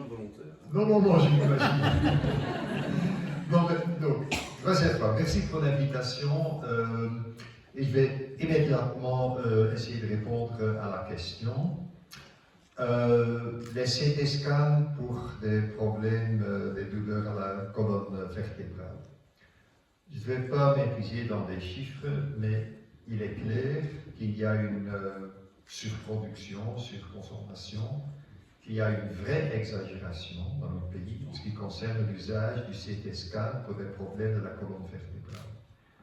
volontaire. Non, j'imagine. Donc, troisième fois, merci pour l'invitation. Et je vais immédiatement essayer de répondre à la question. Les CT scans pour des problèmes, des douleurs à la colonne vertébrale. Je ne vais pas m'épuiser dans des chiffres, mais il est clair qu'il y a une surproduction, surconsommation, qu'il y a une vraie exagération dans notre pays en ce qui concerne l'usage du CT scan pour des problèmes de la colonne vertébrale.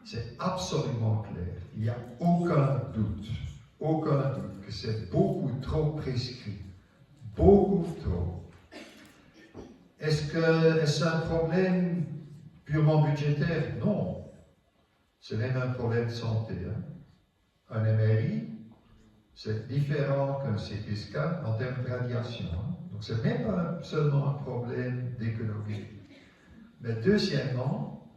C'est absolument clair. Il n'y a aucun doute que c'est beaucoup trop prescrit. Beaucoup trop. Est-ce un problème purement budgétaire? Non. C'est même un problème de santé. Un MRI, c'est différent qu'un CT scan en termes de radiation. Donc ce n'est pas seulement un problème d'économie. Mais deuxièmement,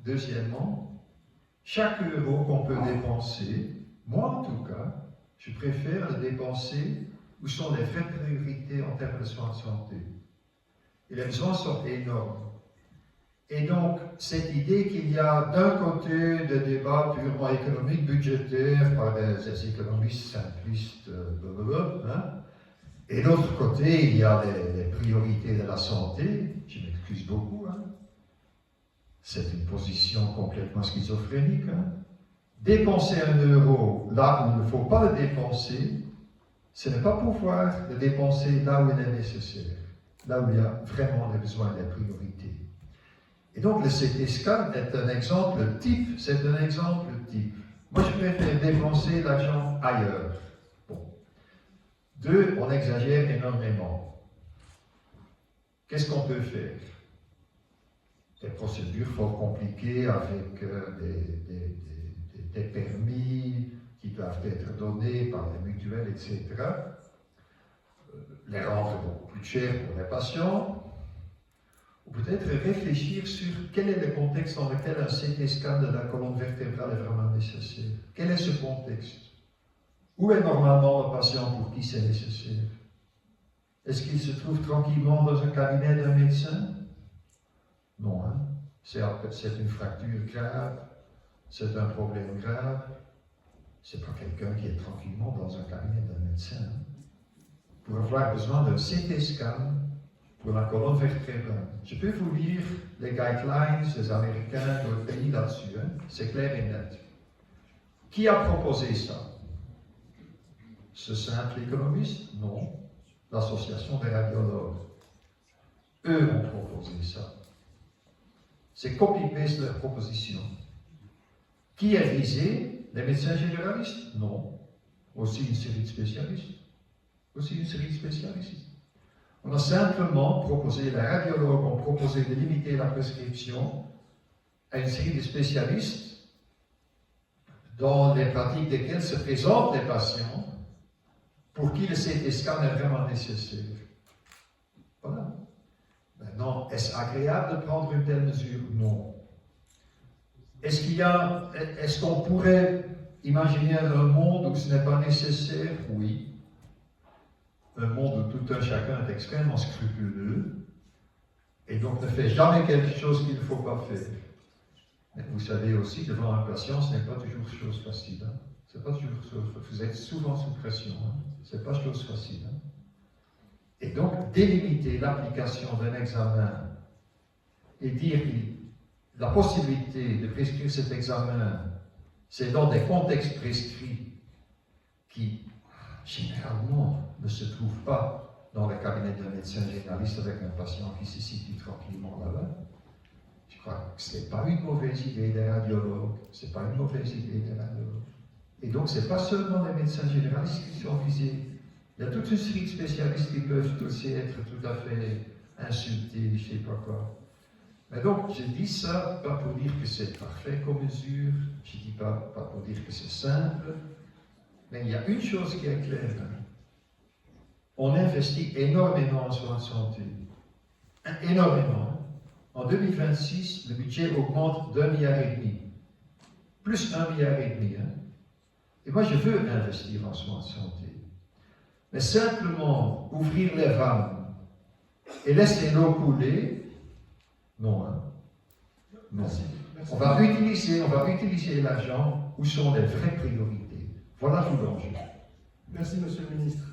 chaque euro qu'on peut dépenser, moi en tout cas, je préfère le dépenser où sont les vraies priorités en termes de soins de santé. Et les besoins sont énormes. Et donc, cette idée qu'il y a d'un côté des débats purement économiques, budgétaires, par des économistes simplistes, et de l'autre côté, il y a les priorités de la santé, je m'excuse beaucoup, c'est une position complètement schizophrénique. Dépenser un euro là où il ne faut pas le dépenser, ce n'est pas pouvoir le dépenser là où il est nécessaire, là où il y a vraiment les besoins et les priorités. Et donc le CT scan est un exemple type, c'est un exemple type. Moi je préfère dépenser l'argent ailleurs. Bon. Deux, on exagère énormément. Qu'est-ce qu'on peut faire? Des procédures fort compliquées avec des permis qui doivent être donnés par les mutuelles, etc. Les rendre beaucoup plus chers pour les patients. Ou peut-être réfléchir sur quel est le contexte dans lequel un CT scan de la colonne vertébrale est vraiment nécessaire. Quel est ce contexte? Où est normalement le patient pour qui c'est nécessaire? Est-ce qu'il se trouve tranquillement dans un cabinet d'un médecin? Non, c'est une fracture grave, c'est un problème grave. C'est pas quelqu'un qui est tranquillement dans un cabinet d'un médecin. Pour avoir besoin d'un CT scan pour la colonne vertébrale. Je peux vous lire les guidelines des Américains, d'autres pays là-dessus, c'est clair et net. Qui a proposé ça? Ce simple économiste? Non. L'Association des radiologues. Eux ont proposé ça. C'est copy-paste leur proposition. Qui est visé? Les médecins généralistes? Non. Aussi une série de spécialistes. On a simplement proposé, les radiologues ont proposé de limiter la prescription à une série de spécialistes dans les pratiques desquelles se présentent les patients pour qui le CT scan est vraiment nécessaire. Voilà. Maintenant, est-ce agréable de prendre une telle mesure? Non. Est-ce qu'on pourrait imaginer un monde où ce n'est pas nécessaire? Oui. Un monde où tout un chacun est extrêmement scrupuleux et donc ne fait jamais quelque chose qu'il ne faut pas faire. Mais vous savez aussi, devant un patient, ce n'est pas toujours chose facile. C'est pas toujours chose facile. Vous êtes souvent sous pression. Ce n'est pas chose facile. Et donc, délimiter l'application d'un examen et dire que la possibilité de prescrire cet examen, c'est dans des contextes prescrits qui, généralement, ne se trouvent pas dans le cabinet d'un médecin généraliste avec un patient qui se situe tranquillement là-bas. Je crois que ce n'est pas une mauvaise idée des radiologues, c'est pas une mauvaise idée des radiologues. Et donc, ce n'est pas seulement les médecins généralistes qui sont visés. Il y a toute une série de spécialistes qui peuvent aussi être tout à fait insultés, je ne sais pas quoi. Mais donc, je dis ça pas pour dire que c'est parfait comme mesure, je ne dis pas pour dire que c'est simple, mais il y a une chose qui est claire. On investit énormément en soins de santé. Énormément. En 2026, le budget augmente d'1,5 milliard. Plus 1,5 milliard. Et moi, je veux investir en soins de santé. Mais simplement ouvrir les vannes et laisser l'eau couler. Non, hein? Non. Merci. On va utiliser l'argent où sont les vraies priorités. Voilà tout l'enjeu. Merci, Monsieur le Ministre.